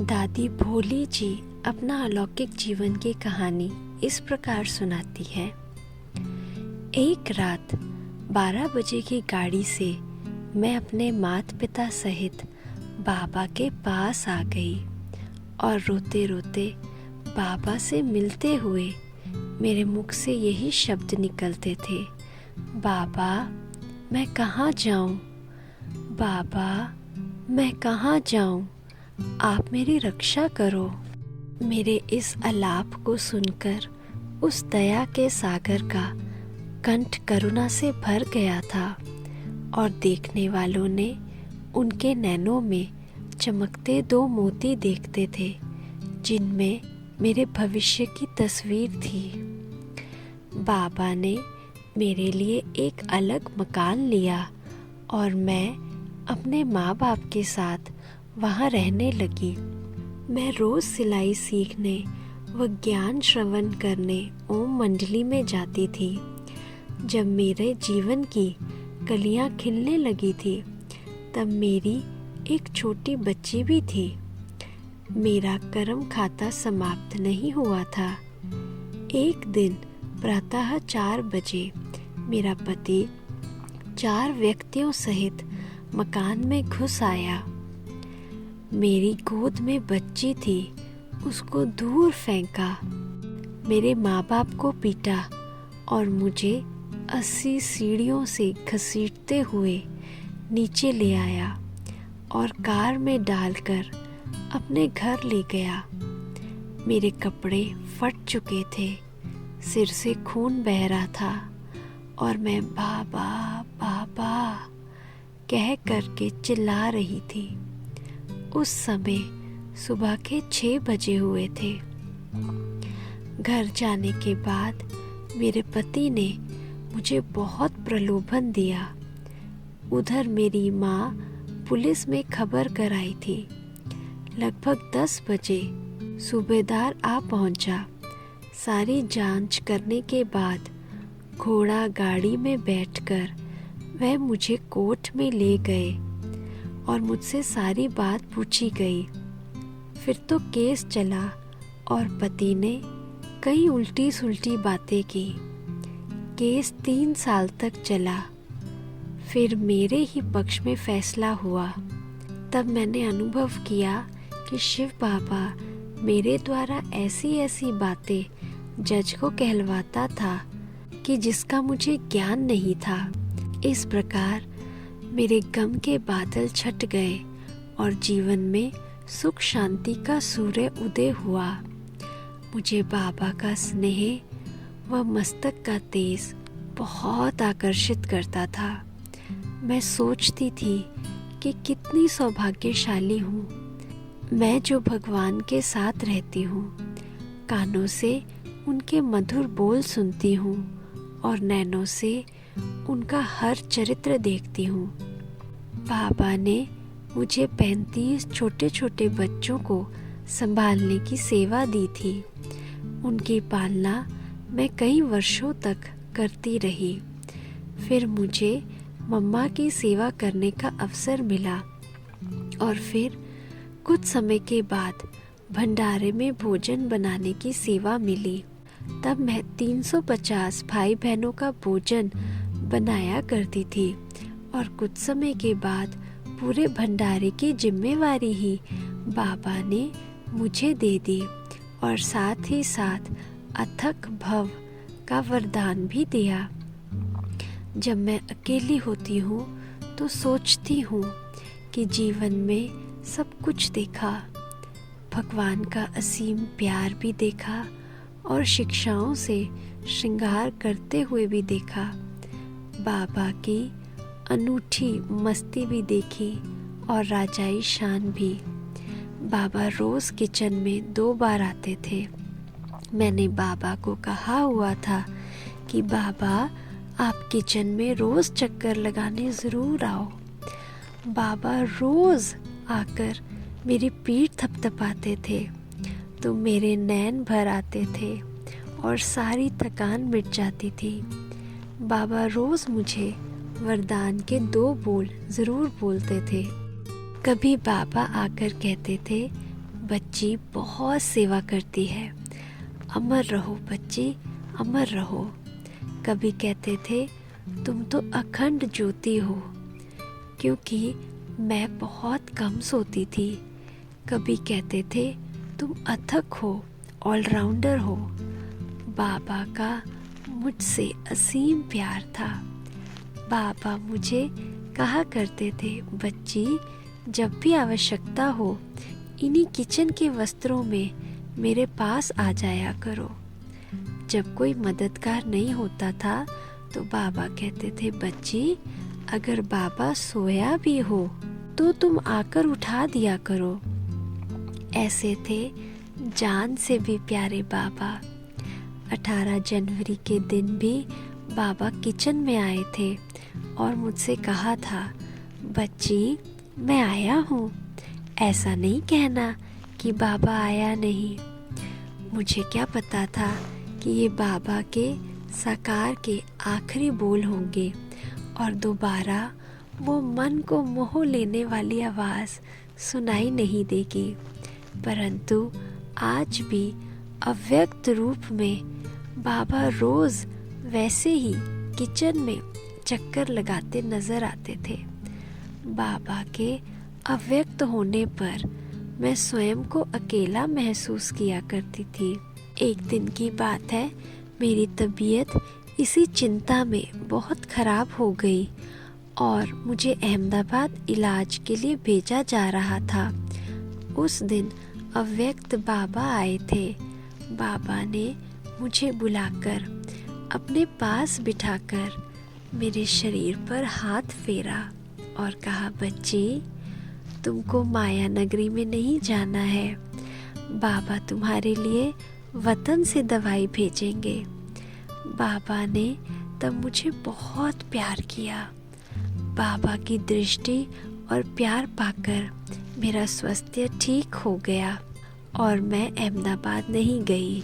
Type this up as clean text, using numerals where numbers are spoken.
दादी भोली जी अपना अलौकिक जीवन की कहानी इस प्रकार सुनाती है। एक रात 12 बजे की गाड़ी से मैं अपने माता पिता सहित बाबा के पास आ गई और रोते रोते बाबा से मिलते हुए मेरे मुख से यही शब्द निकलते थे, बाबा मैं कहाँ जाऊँ, बाबा मैं कहाँ जाऊँ, आप मेरी रक्षा करो। मेरे इस आलाप को सुनकर उस दया के सागर का कंठ करुणा से भर गया था और देखने वालों ने उनके नैनों में चमकते 2 मोती देखते थे, जिनमें मेरे भविष्य की तस्वीर थी। बाबा ने मेरे लिए एक अलग मकान लिया और मैं अपने माँ बाप के साथ वहाँ रहने लगी। मैं रोज़ सिलाई सीखने व ज्ञान श्रवण करने ओम मंडली में जाती थी। जब मेरे जीवन की कलियाँ खिलने लगी थी तब मेरी एक छोटी बच्ची भी थी। मेरा कर्म खाता समाप्त नहीं हुआ था। एक दिन प्रातः 4 बजे मेरा पति 4 व्यक्तियों सहित मकान में घुस आया। मेरी गोद में बच्ची थी, उसको दूर फेंका, मेरे माँ बाप को पीटा और मुझे 80 सीढ़ियों से घसीटते हुए नीचे ले आया और कार में डालकर अपने घर ले गया। मेरे कपड़े फट चुके थे, सिर से खून बह रहा था और मैं बाबा बाबा कह करके चिल्ला रही थी। उस समय सुबह के 6 बजे हुए थे। घर जाने के बाद मेरे पति ने मुझे बहुत प्रलोभन दिया। उधर मेरी माँ पुलिस में खबर कराई थी। लगभग 10 बजे सूबेदार आ पहुँचा। सारी जांच करने के बाद घोड़ा गाड़ी में बैठकर वह मुझे कोर्ट में ले गए और मुझसे सारी बात पूछी गई। फिर तो केस चला और पति ने कई उल्टी सुल्टी बातें की। केस 3 साल तक चला। फिर मेरे ही पक्ष में फैसला हुआ। तब मैंने अनुभव किया कि शिव बाबा मेरे द्वारा ऐसी ऐसी बातें जज को कहलवाता था कि जिसका मुझे ज्ञान नहीं था। इस प्रकार मेरे गम के बादल छट गए और जीवन में सुख शांति का सूर्य उदय हुआ। मुझे बाबा का स्नेह व मस्तक का तेज बहुत आकर्षित करता था। मैं सोचती थी कि कितनी सौभाग्यशाली हूँ मैं जो भगवान के साथ रहती हूँ। कानों से उनके मधुर बोल सुनती हूँ और नैनों से उनका हर चरित्र देखती हूँ। बाबा ने मुझे 35 छोटे छोटे बच्चों को संभालने की सेवा दी थी। उनकी पालना मैं कई वर्षों तक करती रही। फिर मुझे मम्मा की सेवा करने का अवसर मिला और फिर कुछ समय के बाद भंडारे में भोजन बनाने की सेवा मिली। तब मैं 350 भाई बहनों का भोजन बनाया करती थी और कुछ समय के बाद पूरे भंडारे की जिम्मेवारी ही बाबा ने मुझे दे दी और साथ ही साथ अथक भव का वरदान भी दिया। जब मैं अकेली होती हूँ तो सोचती हूँ कि जीवन में सब कुछ देखा, भगवान का असीम प्यार भी देखा और शिक्षाओं से श्रृंगार करते हुए भी देखा। बाबा की अनूठी मस्ती भी देखी और राजाई शान भी। बाबा रोज़ किचन में 2 बार आते थे। मैंने बाबा को कहा हुआ था कि बाबा आप किचन में रोज़ चक्कर लगाने ज़रूर आओ। बाबा रोज़ आकर मेरी पीठ थपथपाते थे तो मेरे नैन भर आते थे और सारी थकान मिट जाती थी। बाबा रोज़ मुझे वरदान के 2 बोल ज़रूर बोलते थे। कभी बाबा आकर कहते थे, बच्ची बहुत सेवा करती है। अमर रहो बच्ची, अमर रहो। कभी कहते थे तुम तो अखंड ज्योति हो, क्योंकि मैं बहुत कम सोती थी। कभी कहते थे तुम अथक हो, ऑलराउंडर हो। बाबा का मुझसे असीम प्यार था। बाबा मुझे कहा करते थे, बच्ची जब भी आवश्यकता हो इन्हीं किचन के वस्त्रों में मेरे पास आ जाया करो। जब कोई मददगार नहीं होता था तो बाबा कहते थे, बच्ची अगर बाबा सोया भी हो तो तुम आकर उठा दिया करो। ऐसे थे जान से भी प्यारे बाबा। 18 जनवरी के दिन भी बाबा किचन में आए थे और मुझसे कहा था, बच्ची मैं आया हूँ, ऐसा नहीं कहना कि बाबा आया नहीं। मुझे क्या पता था कि ये बाबा के साकार के आखिरी बोल होंगे और दोबारा वो मन को मोह लेने वाली आवाज़ सुनाई नहीं देगी। परंतु आज भी अव्यक्त रूप में बाबा रोज़ वैसे ही किचन में चक्कर लगाते नज़र आते थे। बाबा के अव्यक्त होने पर मैं स्वयं को अकेला महसूस किया करती थी। एक दिन की बात है, मेरी तबीयत इसी चिंता में बहुत ख़राब हो गई और मुझे अहमदाबाद इलाज के लिए भेजा जा रहा था। उस दिन अव्यक्त बाबा आए थे। बाबा ने मुझे बुलाकर अपने पास बिठाकर मेरे शरीर पर हाथ फेरा और कहा, बच्ची तुमको माया नगरी में नहीं जाना है, बाबा तुम्हारे लिए वतन से दवाई भेजेंगे। बाबा ने तब मुझे बहुत प्यार किया। बाबा की दृष्टि और प्यार पाकर मेरा स्वास्थ्य ठीक हो गया और मैं अहमदाबाद नहीं गई।